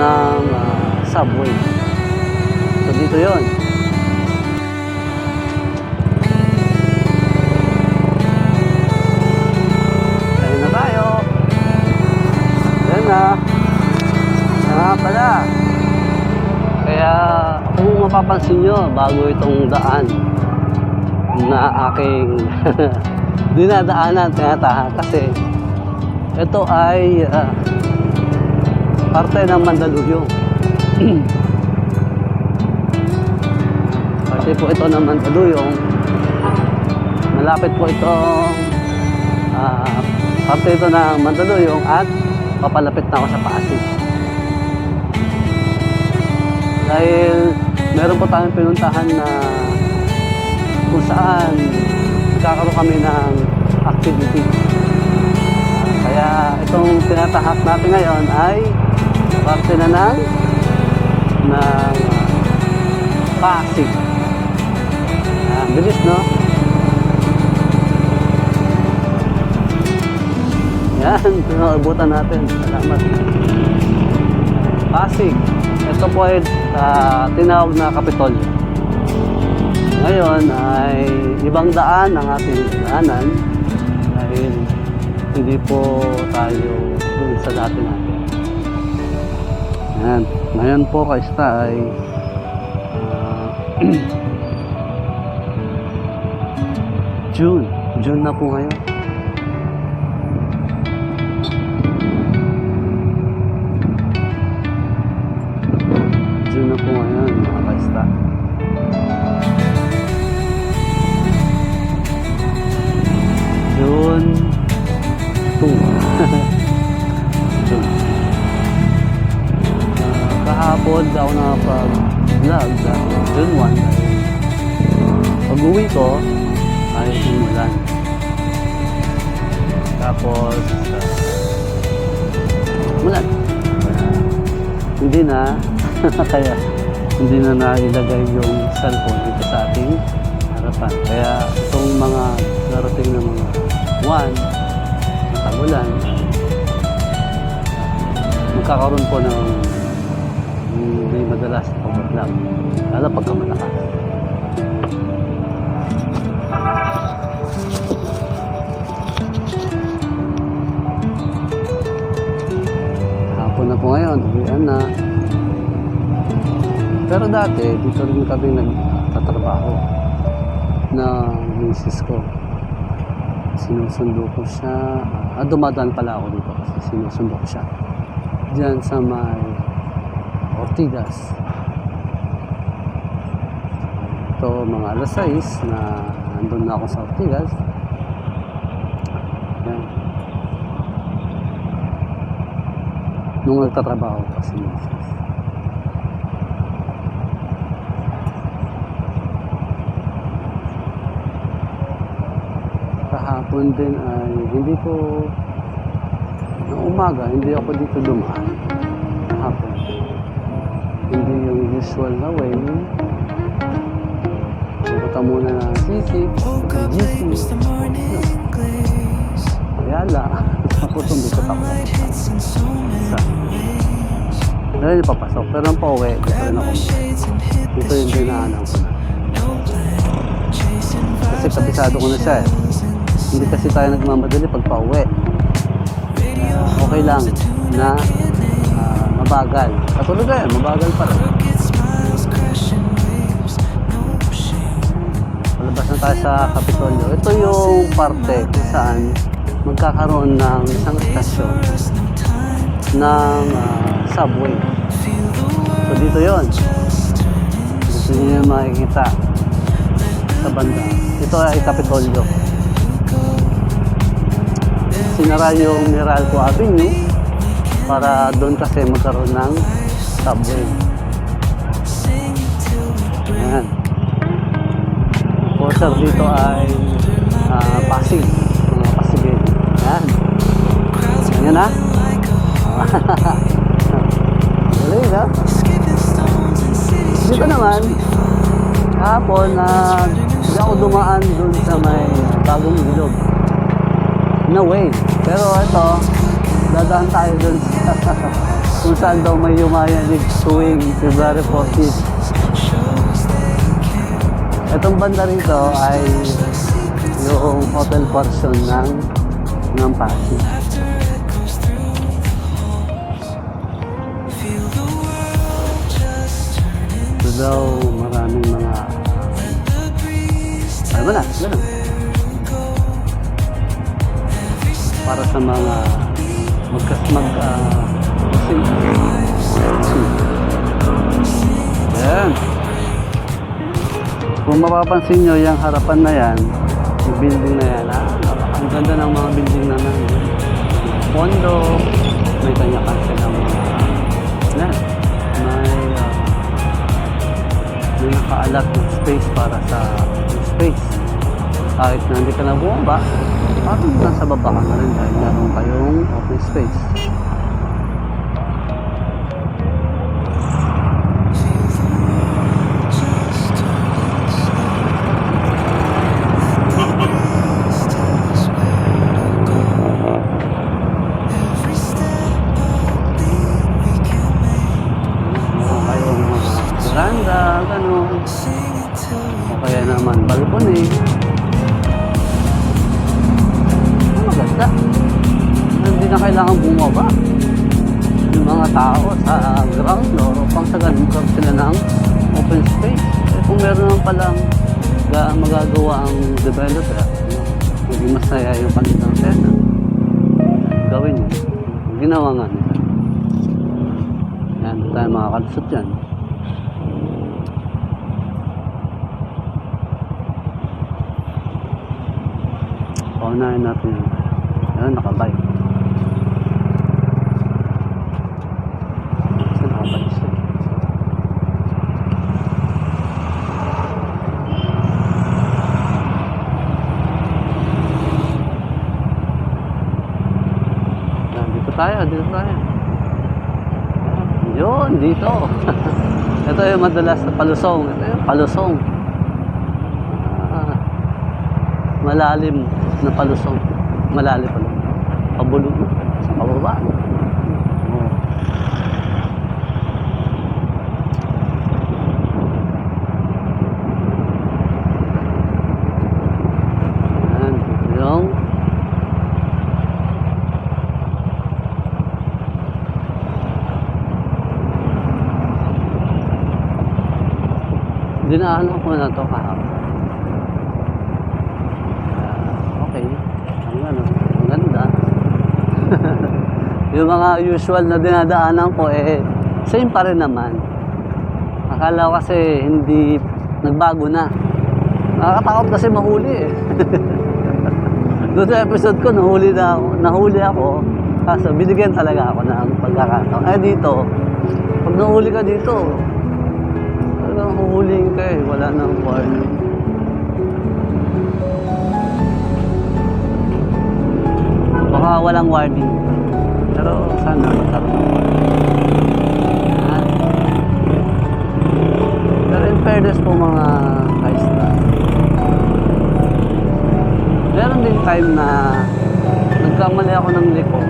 ng subway. So dito yon. Ayun na tayo. Ayun na. Nga pala. Kaya kung mapapansin nyo, bago itong daan na aking dinadaanan, tinatahan kasi ito ay parte ng Mandaluyong. Parte po ito ng Mandaluyong. Malapit po itong parte ito ng Mandaluyong at papalapit na ako sa Pasig. Dahil meron po tayong pinuntahan na kung saan magkakaroon kami ng activity. Kaya itong tinatahak natin ngayon ay parte na ng Pasig. Bilis, no? Yan, pinakabutan natin. Salamat. Pasig. Ito po ay tinawag na Kapitolyo. Ngayon ay ibang daan ang ating daanan dahil hindi po tayo dun sa dati natin. Yan. Ngayon po kaista ay June na po ngayon. June na po ngayon mga kaista. June 2. June. Kahapon daw nakapag-vlog dahil June 1. Pag-uwi ko ay umulan. Tapos umulan. Hindi na kaya hindi na nailagay yung cellphone dito sa ating harapan. Kaya itong mga darating na mga buwan, tagulan, magkakaroon po ng hindi madalas na pag-vlog. Lalo pagka malakas. Hapon na po ngayon, uwian na. Pero dati, dito rin kami nagtatrabaho ng misis ko. Sinusundo ko siya. Dumadaan pala ako dito kasi sinusundo ko siya. Diyan sa may Ortigas. Ito, mga alas 6 na nandun na ako sa Ortigas. Yan. Nung nagtatrabaho kasi misis. Kahapon din ay hindi ko ng umaga, hindi ako dito dumaan. Kahapon. Hindi yung usual na way. Pupunta muna ng sisig, GC, Ayala. Tapos umikot ako. Dahil yung papasok. Pero ang pauwi, dito rin ako. Dito yung dinaanan ko na. Kasi kapisado ko na siya eh. Hindi kasi tayo nagmamadali pag pauwi. Okay lang na mabagal. Katulad yan, mabagal pa rin. Palabas na tayo sa Kapitolyo. Ito yung parte kung saan magkakaroon ng isang estasyon ng subway. So dito yon. Dito nyo makikita sa banda. Ito ay Kapitolyo. Sinara yung Meralco Avenue para doon kasi magkaroon ng subway. Ayan. Porter dito ay Pasig. Mga Pasigay. Ayan. Ayan na. Galing na. Dito naman, kahapon hindi ako dumaan doon sa may bagong ilog. No way. Pero ito, dadaan tayo dun kung saan daw may yumayanig tuwing February 14. Itong banda rito ay yung hotel portion ng Pasig. Ito daw maraming mga ano na, gano'n. Para sa mga Ayan. Kung mapapansin nyo, yung harapan na yan, yung building na yan, ang ganda ng mga building na nan. Pondo, may kanya-kanya ng mga yan. May nakaalat ng space para sa space. Kahit na hindi ka na bumaba, parang nasa baba ka na rin dahil meron kayong open space. Meron kayong veranda, gano'n. O kaya naman balcony. Maganda. Hindi na kailangan bumaba yung mga tao sa ground floor upang sa ganun sila ng open space. Kung meron naman palang magagawa ang developer, maging masaya yung kanilang tenant, gawin yun. Ginawa nga nila. Yan, tayo makakalusot yan. Paunahin natin yun. Yan, nakabike. Kasi nakabike siya. Yan, dito tayo. Yun, dito. Ito yung madalas na palusong. Ito yung palusong. Malalim na palusong. Malalim pala. Pabulog sa pababa. Oh. Yan. Yung dinaanan ko na ito kahapon. Okay. Ang ganda. Yung mga usual na dinadaanan ko same pa rin naman. Akala ko kasi hindi nagbago na. Nakakatakot kasi mahuli Doon sa episode ko nahuli ako. Kaso binigyan talaga ako ng pagkakataon. Dito, pag nahuli ka dito, talagang huhulihin ka wala nang warning. Baka walang warning. Pero sana magkaroon ng warning. Pero in fairness po mga ka-staff, meron din time na nagkamali ako ng liko.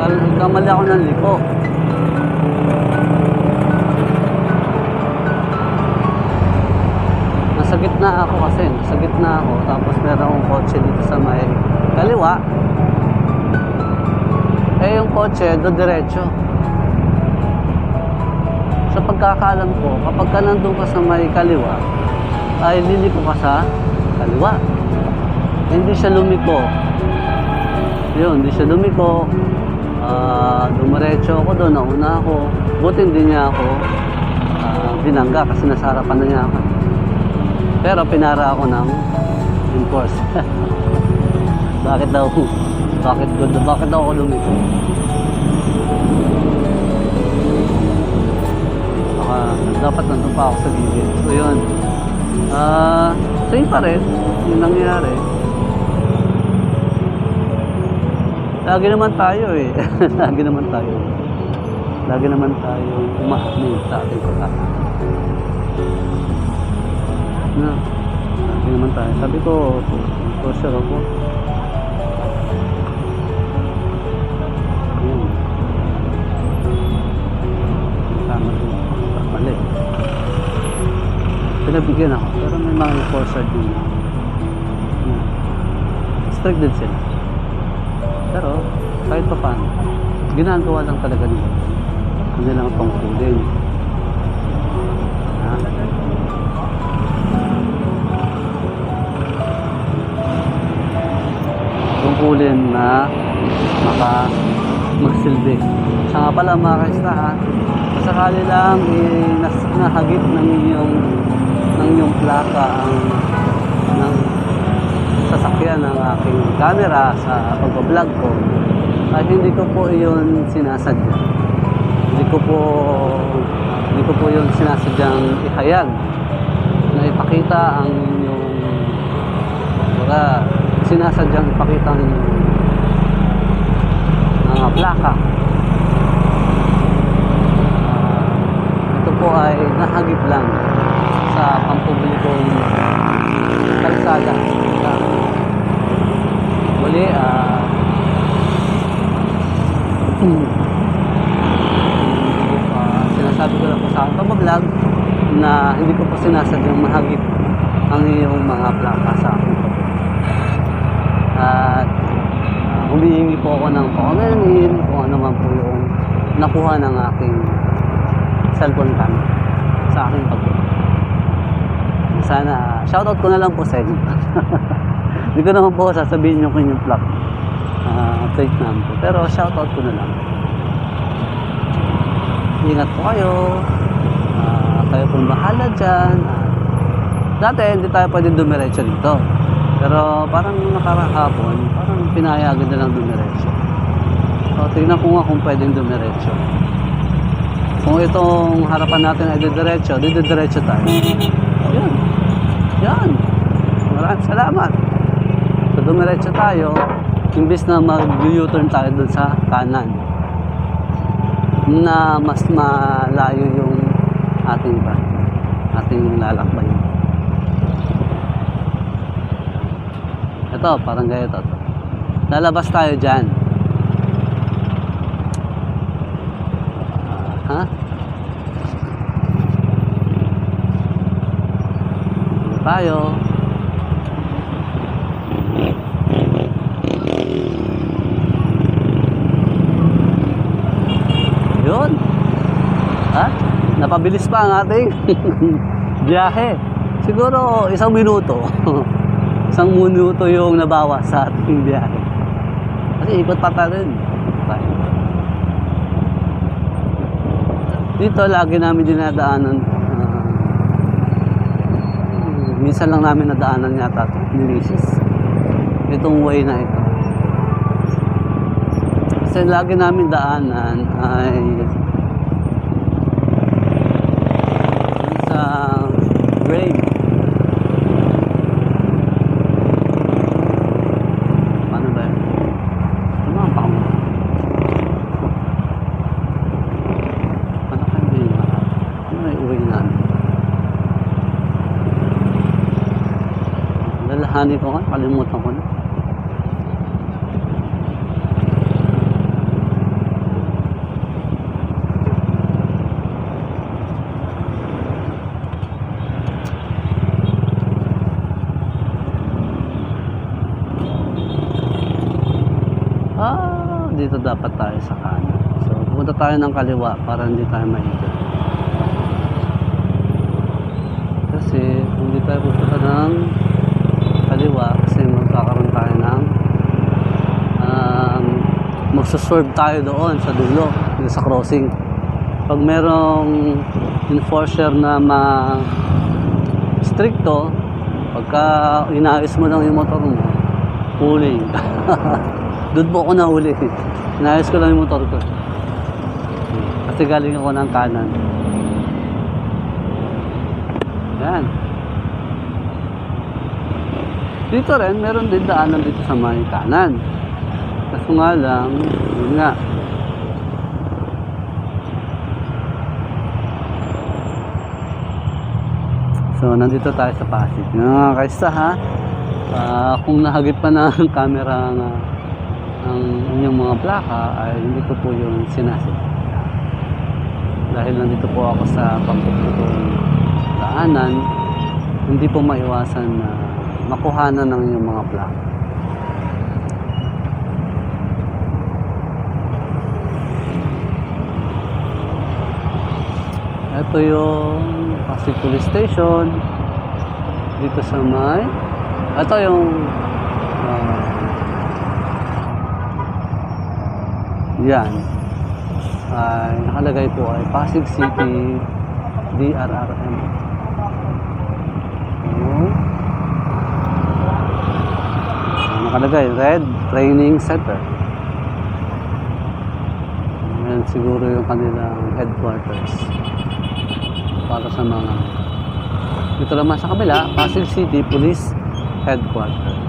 Nagkamali ako ng liko. Nasa gitna ako tapos meron akong kotse dito sa may kaliwa. Yung kotse diretso. Sa pagkakaalam ko, kapag ka nandun ka sa may kaliwa, ay liliko ka sa kaliwa. Hindi siya lumiko. Hindi siya lumiko. Dumiretso ako doon, nauna ako. Buti hindi niya ako binangga kasi nasa harapan na niya ako. Pero pinara ako ng enforce. Bakit daw ako lumiko? Dapat nandun pa ako sa gilid. So yun. Same pa rin. Yung nangyari. Lagi naman tayo Lagi naman tayo umaamin sa ating pagkakataon. Hindi naman tayo. Sabi ko, sure ako. Ayan. Tama din. Mali. Pinabigyan ako. Pero may mga enforcer din. Strict din sila. Pero, kahit pa paano, ginagawa lang talaga nila. Hindi lang tungkulin. Tungkulin na magsilbi. Siya nga pala mga kaista ha, masakali lang nahagip ng iyong plaka ng sasakyan ng aking camera sa pagbablog ko, ay hindi ko po iyon sinasadya. Hindi ko po yun sinasadyang ihayag na ipakita ang inyong sinasadyang ipakita ang inyong mga plaka. Ito po ay nahagip lang sa pampublikong kalsada. Muli, sinasabi ko lang po sa aking pagbablog na hindi ko po sinasadyang mahagip ang iyong mga plaka sa akin. At humihingi po ako ng comment kung ano man po yung nakuha ng aking cellphone camera sa aking pagbablog. Sana, shoutout ko na lang po sa inyo. Hindi ko naman po sasabihin yung kanyang plug. Fake naman po. Pero shoutout ko na lang. Ingat po kayo. Kayo pong bahala dyan. Dati hindi tayo pwedeng dumiretso dito. Pero parang nakarahapon, parang pinayagan na lang dumiretso. So tingnan ko nga kung pwedeng dumiretso. Kung itong harapan natin ay didiretso tayo. Ayan. Yan. Maraming salamat. So dumiretso tayo, imbis na mag-U-turn tayo dun sa kanan, na mas malayo yung ating lalakbay. Ito, parang ganito to. Lalabas tayo dyan. Tayo. Yun. Napabilis pa ang ating biyahe. Siguro 1 minuto. 1 minuto yung nabawas sa ating biyahe. Kasi ikot pa tayo rin. Dito lagi namin dinadaanan. Minsan lang namin nadaanan yata ito, Ulysses. Itong way na ito. Kasi lagi namin daanan ay sa grave. Paano ba yun? Tumapa mo. Ano kayo din ba? Ano ay uwi namin? Lalahanin ko nga, kalimutan ko na. Dito dapat tayo sa kanan. So, pupunta tayo ng kaliwa para hindi tayo mahiga. Kasi, kung hindi tayo pupunta ng kaliwa, kasi magkakaroon tayo ng magsuserve tayo doon sa dulo, dito sa crossing. Pag merong enforcer na stricto, pagka inaayos mo lang yung motor mo, huli. Doon po ako nahuli. Inayos ko lang yung motor ko. Kasi galing ako ng kanan. Yan. Dito rin, meron din daanan dito sa may kanan. Kaso nga lang, yun nga. So, nandito tayo sa Pasig. Mga kaista ha, kung nahagip pa ng camera ang inyong mga plaka, ay hindi ko po yung sinasadya. Dahil nandito po ako sa pagpuputong daanan, hindi po maiwasan na makuhanan ng inyong mga plaka. Ito yung Pasig Police Station dito sa may ito yung yan ay nakalagay po ay Pasig City DRRM. Nakalagay Red Training Center. Yan siguro yung kanilang headquarters para sa mga dito naman sa kabila, Pasig City Police Headquarters.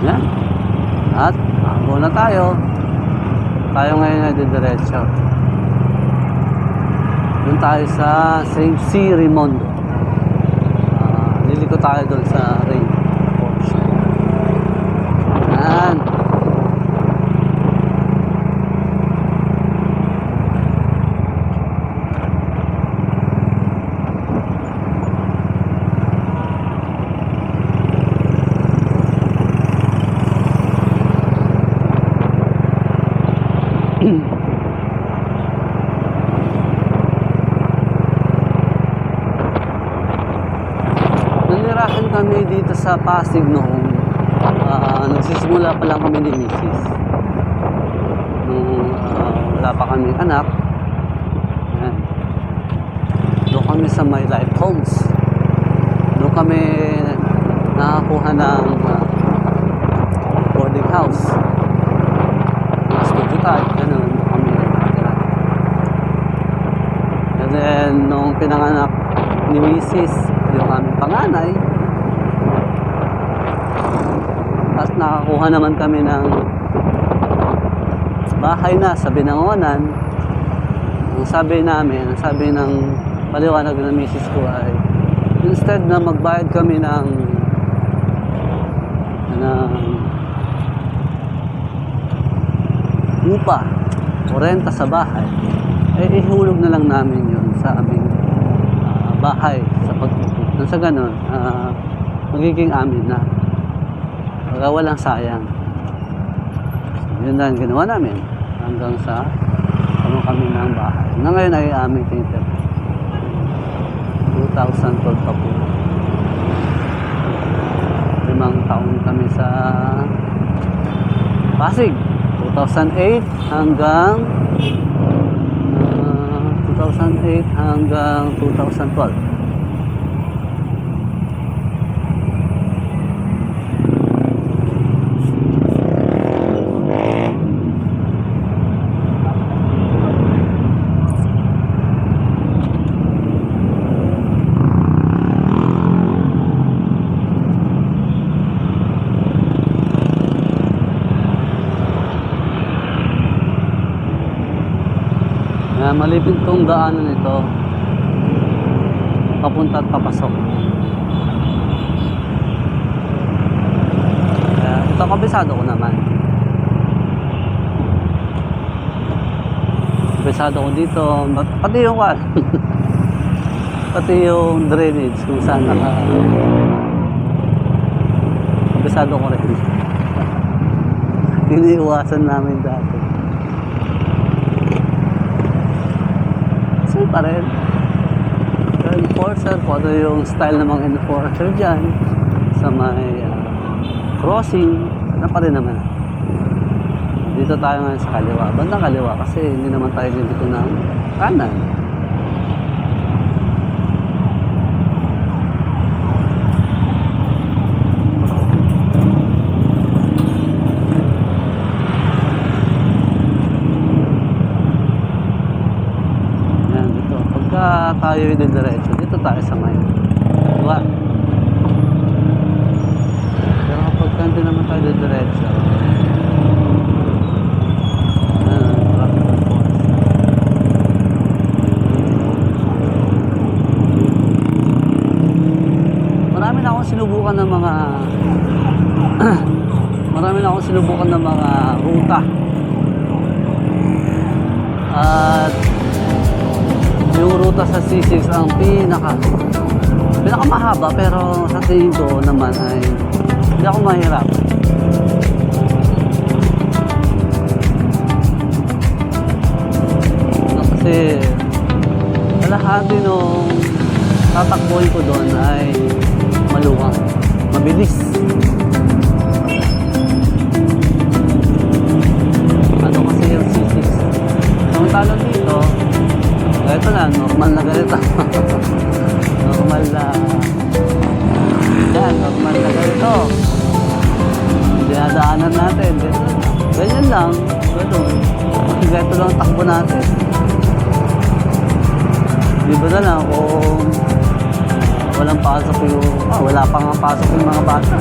Yan. At ako na tayo. Tayo ngayon ay didiretso. Doon tayo sa St. C. Raimundo. Liliko tayo doon sa Ray portion. Yan. Nanirahan kami dito sa Pasig noong nagsisimula pa lang kami ni Mrs. Nung wala pa kami anak. Ayan. Doon kami sa My Life Homes. Doon kami nakakuha ng boarding house. Mga studio type, ganun. Doon kami nakatira. And then, nung pinanganak ni Mrs. yung aming panganay, at nakakuha naman kami ng bahay na sa Binangonan. Ang sabi ng paliwanag ng misis ko ay instead na magbayad kami ng upa o renta sa bahay, eh ihulog na lang namin yun sa aming bahay sa pagtutulog. Sa ganun, magiging amin na. Walang sayang. Yun lang ginawa namin hanggang sa kami ng bahay. Na ngayon ay aming tinitira. 2012 pa po. 5 taon kami sa Pasig. 2008 hanggang 2012. Malipit tong daanan ito papunta at papasok. Ito kabisado ko naman. Kabisado ko dito, pati yung pati yung drainage kung saan kabisado ko rin. Iniiwasan namin dati. Pa rin. Enforcer, kung ano yung style ng mga enforcer dyan sa may crossing, ano pa rin naman. Dito tayo ngayon sa kaliwa. Bandang kaliwa kasi hindi naman tayo dito ng kanan. Tayo yung diretso. Dito tayo sa may kaliwa. Pero kapag Saan din naman tayo diretso? Traffic enforcement. Marami na akong sinubukan ng mga marami na akong sinubukan ng mga ruta. At yung ruta sa C6 ang pinakamahaba, pero sa tingin ko naman ay hindi ako mahirap. Kasi kalahati nung tatakbuhin ko doon ay maluwang, mabilis. Ano kasi yung C6? Samantalang dito, ito na, normal na ganito. Normal na yan, normal na ganito. Dinadaanan natin. Ganyan lang, gano'n. Ganito lang ang takbo natin. Di ba na lang kung walang pasok yung, wala pa nga pasok yung mga bata.